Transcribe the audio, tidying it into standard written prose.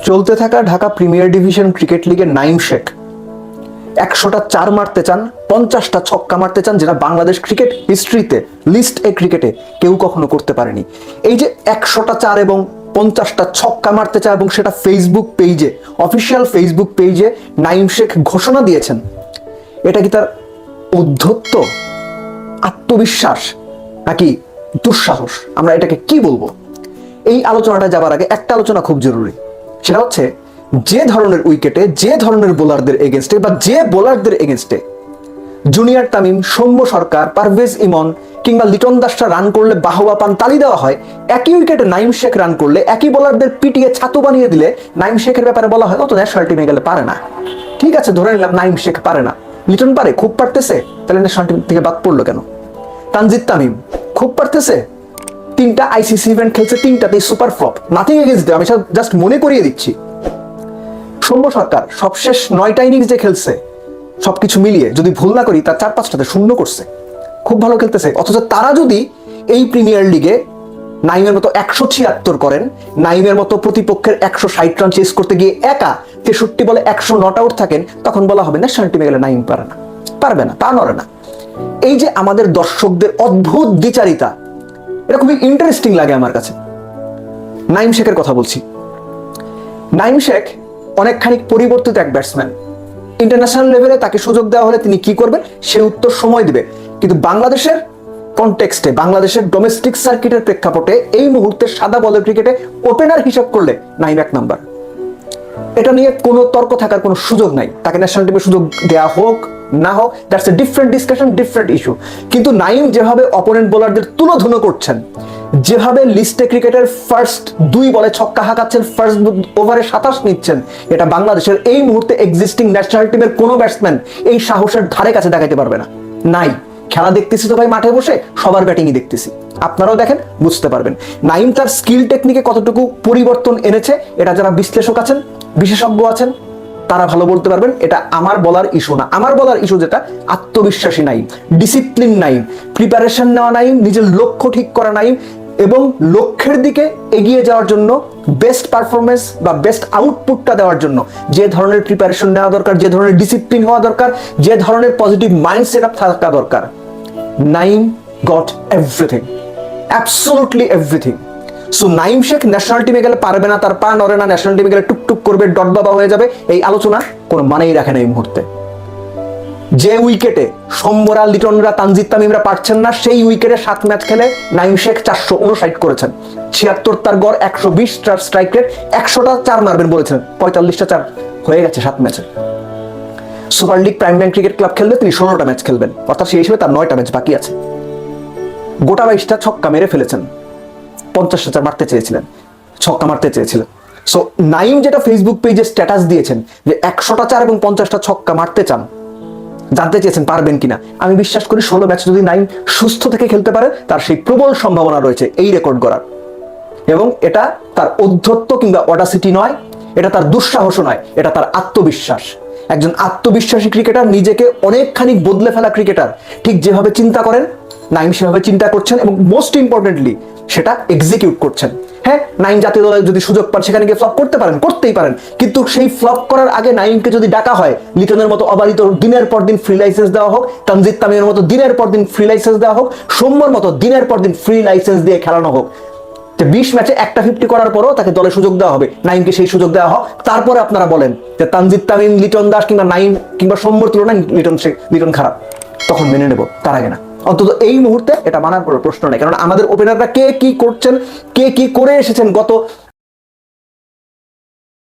চলতে থাকা Dhaka premier division cricket লিগের নাইম শেখ 100টা 4 মারতে চান, 50টা ছক্কা মারতে চান, যেটা বাংলাদেশ ক্রিকেট হিস্ট্রিতে লিস্ট এ ক্রিকেটে কেউ কখনো করতে পারেনি। এই যে 100টা 4 এবং 50টা ছক্কা মারতে চায় এবং সেটা ফেসবুক পেজে, অফিসিয়াল ফেসবুক পেজে নাইম শেখ ঘোষণা দিয়েছেন, এটা কি তার ঔদ্ধত্য, আত্মবিশ্বাস নাকি দুঃসাহস? আমরা এটাকে কি বলবো? এই আলোচনাটা যাবার আগে একটা আলোচনা খুব জরুরি, সেটা হচ্ছে যে ধরনের উইকেটে, যে ধরনের বোলারদের এগেনস্টে বা যে বোলারদের এগেনস্টে জুনিয়র তামিম, সৌম্য সরকার, পারভেজ ইমন কিংবা লিটন দাসরা রান করলে বাহবা পান, তালি দেওয়া হয়, একই উইকেটে নাইম শেখ রান করলে একই বোলারদের পিটিয়ে ছাতু বানিয়ে দিলে নাইম শেখের ব্যাপারে বলা হয় ও তো ন্যাশনাল টিমে গেলে পারে না। ঠিক আছে, ধরে নিলাম নাইম শেখ পারে না, লিটন পারে, খুব পারতেছে, তাহলে ন্যাশনাল টিম থেকে বাদ পড়লো কেন? তানজিদ তামিম খুব পারতেছে, 3টা আইসিসি ইভেন্ট খেলছে, 3টাতেই super flop, nothing against them, আমি জাস্ট মনে করিয়ে দিচ্ছি। সৌম্য সরকার সবশেষ 9টা ইনিংস যে খেলছে, সবকিছু মিলিয়ে যদি ভুল না করি তার 4-5টাতে শূন্য করছে, খুব ভালো খেলতেছে। অথচ তারা যদি এই প্রিমিয়ার লিগে নাইমের মতো 176 করেন, নাইমের মতো প্রতিপক্ষের 160 রান চেস করতে গিয়ে একা 63 বলে 100 নট আউট থাকেন, তখন বলা হবে ন্যাশনাল টিমে গেলে নাইম পারে না, পারবে না, পা নড়ে না। এই যে আমাদের দর্শকদের অদ্ভুত দ্বিচারিতা, এটা খুবই ইন্টারেস্টিং লাগে আমার কাছে। নাইম শেখের কথা বলছি। নাইম শেখ অনেকখানি পরিবর্তিত এক ব্যাটসম্যান। ইন্টারন্যাশনাল লেভেলে তাকে সুযোগ দেওয়া হলে তিনি কি করবেন সে উত্তর সময় দিবে, কিন্তু বাংলাদেশের কনটেক্সটে, বাংলাদেশের ডোমেস্টিক সার্কিটের প্রেক্ষাপটে এই মুহূর্তে সাদা বলের ক্রিকেটে ওপেনার হিসাব করলে নাইম 1 নাম্বার। এটা নিয়ে কোনো তর্ক থাকার কোনো সুযোগ নাই। তাকে ন্যাশনাল টিমে সুযোগ দেওয়া হোক না হোক, that's a different discussion, different issue. কিন্তু নাইম যেভাবে অপোনেন্ট বোলারদের তুলোধুনো করছেন, যেভাবে লিস্টে ক্রিকেটের ফার্স্ট 2 বলে ছক্কা হাঁকাচ্ছেন, ফার্স্ট ওভারে 27 নিচ্ছেন, এটা বাংলাদেশের এই মুহূর্তে এক্সিস্টিং ন্যাশনাল টিমের কোনো ব্যাটসম্যান এই সাহসের ধারে কাছে দেখাইতে পারবে না। নাই, খেলা দেখতেছি তো ভাই মাঠে বসে, সবার ব্যাটিংই দেখতেছি, আপনারাও দেখেন, বুঝতে পারবেন নাইম তার স্কিল টেকনিকে কতটুকু পরিবর্তন এনেছে। এটা যারা বিশ্লেষক আছেন, বিশেষজ্ঞ আছেন, তারা ভালো বলতে পারবেন। এটা আমার বলার ইস্যু না। আমার বলার ইস্যু যেটা, আত্মবিশ্বাসী নাইম, ডিসিপ্লিন নাইম, প্রিপারেশন নেওয়া নাইম, নিজের লক্ষ্য ঠিক করা নাইম এবং লক্ষ্যের দিকে এগিয়ে যাওয়ার জন্য বেস্ট পারফরমেন্স বা বেস্ট আউটপুটটা দেওয়ার জন্য যে ধরনের প্রিপারেশন নেওয়া দরকার, যে ধরনের ডিসিপ্লিন হওয়া দরকার, যে ধরনের পজিটিভ মাইন্ডসেট থাকা দরকার, Naim goat everything, absolutely everything. So Naim Sheikh national টিমে গেলে পারবে না, তার পা নড়ে না, ন্যাশনাল টিমে গেলে টুকটুক করবে, ডট বাবা হয়ে যাবে, এই আলোচনা কোনো মানেই রাখে না এই মুহূর্তে। যে উইকেটে সৌম্যরা, লিটনরা, তানজিদ তামিমরা পারছেন না, সেই উইকেটে 7 ম্যাচ খেলে নাইম শেখ 459 করেছেন, 76 তার গড়, 120 স্ট্রাইক রেট, 100টা 4 মারবেন বলেছেন, 45টা 4 হয়ে গেছে 7 ম্যাচে। Super league prime bank cricket club খেললে তিনি 16টা ম্যাচ খেলবেন, অর্থাৎ সেই হিসেবে তার 9টা ম্যাচ বাকি আছে। গোটা 22টা ছক্কা মেরে ফেলেছেন, 50টা 4 মারতে চেয়েছিলেন, ছক্কা মারতে চেয়েছিলেন। সো নাইম যেটা ফেসবুক পেজে স্ট্যাটাস দিয়েছেন যে 100টা 4 এবং 50টা ছক্কা মারতে চান, জানতে চেয়েছেন পারবেন কিনা, আমি বিশ্বাস করি 16 ম্যাচ যদি নাইম সুস্থ থেকে খেলতে পারে, তার সেই প্রবল সম্ভাবনা রয়েছে এই রেকর্ড গড়ার। এবং এটা তার ঔদ্ধত্য কিংবা অডাসিটি নয়, এটা তার দুঃসাহস নয়, এটা তার আত্মবিশ্বাস। একজন আত্মবিশ্বাসী ক্রিকেটার, নিজেকে অনেকখানি বদলে ফেলা ক্রিকেটার, ঠিক যেভাবে চিন্তা করেন নাইম সেভাবে চিন্তা করছেন এবং মোস্ট ইম্পর্টেন্টলি সেটা এক্সিকিউট করছেন। হ্যাঁ, নাইম জাতীয় দলে যদি সুযোগ পান সেখানে গিয়ে ফ্লপ করতে পারেন, করতেই পারেন, কিন্তু সেই ফ্লপ করার আগে নাইমকে যদি ডাকা হয়, লিটনের মতো অবারিত দিনের পর দিন ফ্রি লাইসেন্স দেওয়া হোক, তানজিদ তামিমের মতো দিনের পর দিন ফ্রি লাইসেন্স দেওয়া হোক, সৌম্যর মতো দিনের পর দিন ফ্রি লাইসেন্স দিয়ে খেলানো হোক, 20 ম্যাচে একটা 50 করার পরও তাকে দলে সুযোগ দেওয়া হবে, নাইমকে সেই সুযোগ দেওয়া হোক। তারপরে আপনারা বলেন যে তানজিদ তামিম, লিটন দাস কিংবা নাইম কিংবা সৌম্যর তুলনায় লিটন খারাপ, তখন মেনে নেব, তার আগে না। অন্তত এই মুহূর্তে এটা মানার কোনো প্রশ্ন নেই, কারণ আমাদের ওপেনাররা কে কি করছেন, কে কি করে এসেছেন গত